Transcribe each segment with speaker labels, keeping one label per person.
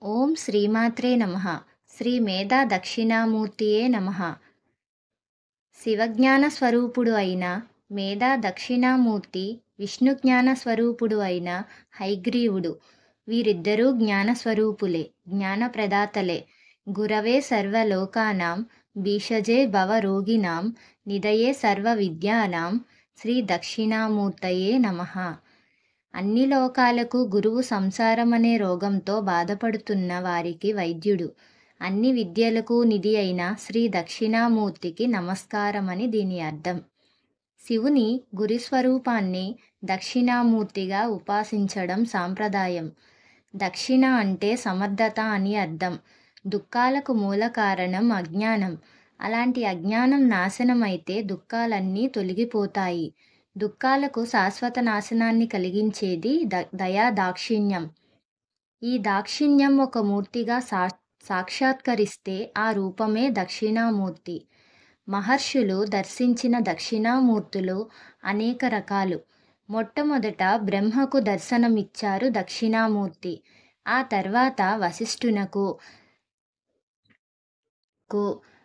Speaker 1: ఓం శ్రీమాత్రే నమః. శ్రీ మేధా దక్షిణామూర్తియే నమః. శివజ్ఞాన స్వరూపుడు అయిన మేధా దక్షిణామూర్తి, విష్ణు జ్ఞాన స్వరూపుడు అయిన హయగ్రీవుడు. వీరిద్దరూ జ్ఞాన స్వరూపులే, జ్ఞాన ప్రదాతలే. గురవే సర్వలోకానాం భీషజే భవరోగిణాం నిధయే సర్వ విద్యానాం శ్రీ దక్షిణామూర్తయే నమః. అన్ని లోకాలకు గురువు సంసారమనే రోగంతో బాధపడుతున్న వారికి వైద్యుడు. అన్ని విద్యలకు నిధి అయిన శ్రీ దక్షిణామూర్తికి నమస్కారమని దీని అర్థం. శివుని గురుస్వరూపాన్ని దక్షిణామూర్తిగా ఉపాసించడం సాంప్రదాయం. దక్షిణ అంటే సమర్థత అని అర్థం. దుఃఖాలకు మూల కారణం అజ్ఞానం. అలాంటి అజ్ఞానం నాశనమైతే దుఃఖాలన్నీ తొలగిపోతాయి. దుఃఖాలకు శాశ్వత నాశనాన్ని కలిగించేది దయా దాక్షిణ్యం. ఈ దాక్షిణ్యం ఒక మూర్తిగా సాక్షాత్కరిస్తే ఆ రూపమే దక్షిణామూర్తి. మహర్షులు దర్శించిన దక్షిణామూర్తులు అనేక రకాలు. మొట్టమొదట బ్రహ్మకు దర్శనమిచ్చారు దక్షిణామూర్తి. ఆ తర్వాత వశిష్ఠునకు,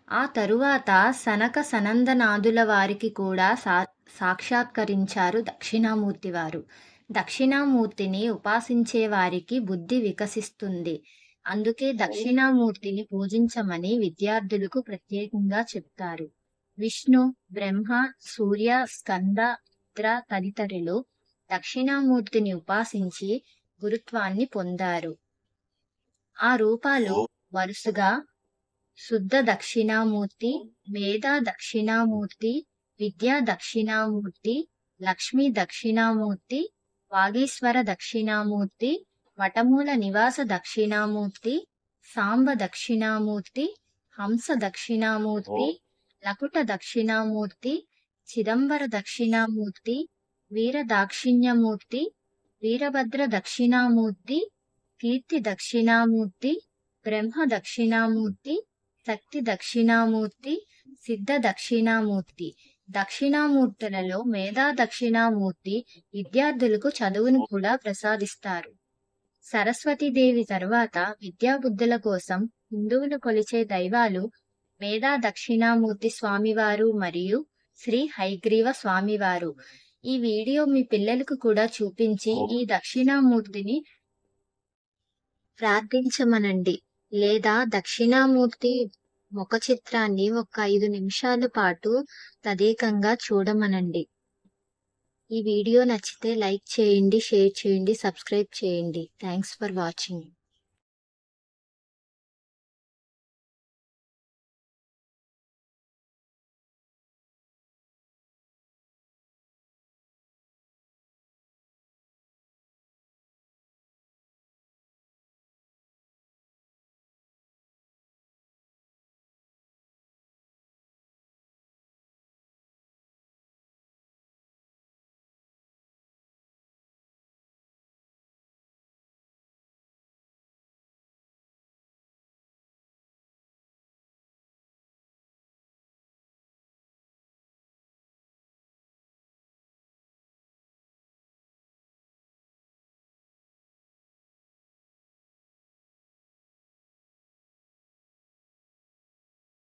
Speaker 1: ఆ తరువాత సనక సనందనాదుల వారికి కూడా సాక్షాత్కరించారు దక్షిణామూర్తి వారు. దక్షిణామూర్తిని ఉపాసించే వారికి బుద్ధి వికసిస్తుంది. అందుకే దక్షిణామూర్తిని పూజించమని విద్యార్థులకు ప్రత్యేకంగా చెప్తారు. విష్ణు, బ్రహ్మ, సూర్య, స్కంద, రుద్ర తదితరులు దక్షిణామూర్తిని ఉపాసించి గురుత్వాన్ని పొందారు. ఆ రూపాలు వరుసగా శుద్ధ దక్షిణామూర్తి, మేధా దక్షిణామూర్తి, విద్యా దక్షిణామూర్తి, లక్ష్మీ దక్షిణామూర్తి, వాగీశ్వర దక్షిణామూర్తి, వటమూల నివాస దక్షిణామూర్తి, సాంబ దక్షిణామూర్తి, హంస దక్షిణామూర్తి, లకుట దక్షిణామూర్తి, చిదంబర దక్షిణామూర్తి, వీర దాక్షిణ్యమూర్తి, వీరభద్ర దక్షిణామూర్తి, కీర్తి దక్షిణామూర్తి, బ్రహ్మ దక్షిణామూర్తి, శక్తి దక్షిణామూర్తి, సిద్ధ దక్షిణామూర్తి. దక్షిణామూర్తులలో మేధా దక్షిణామూర్తి విద్యార్థులకు చదువును కూడా ప్రసాదిస్తారు. సరస్వతీదేవి తర్వాత విద్యాబుద్ధుల కోసం హిందువులు కొలిచే దైవాలు మేధా దక్షిణామూర్తి స్వామివారు మరియు శ్రీ హయగ్రీవ స్వామివారు. ఈ వీడియో మీ పిల్లలకు కూడా చూపించి ఈ దక్షిణామూర్తిని ప్రార్థించమనండి. లేదా దక్షిణామూర్తి ముఖ చిత్రాన్ని ఒక 5 నిమిషాల పాటు తదేకంగా చూడమనండి. ఈ వీడియో నచ్చితే లైక్ చేయండి, షేర్ చేయండి, సబ్స్క్రైబ్ చేయండి. Thanks for watching.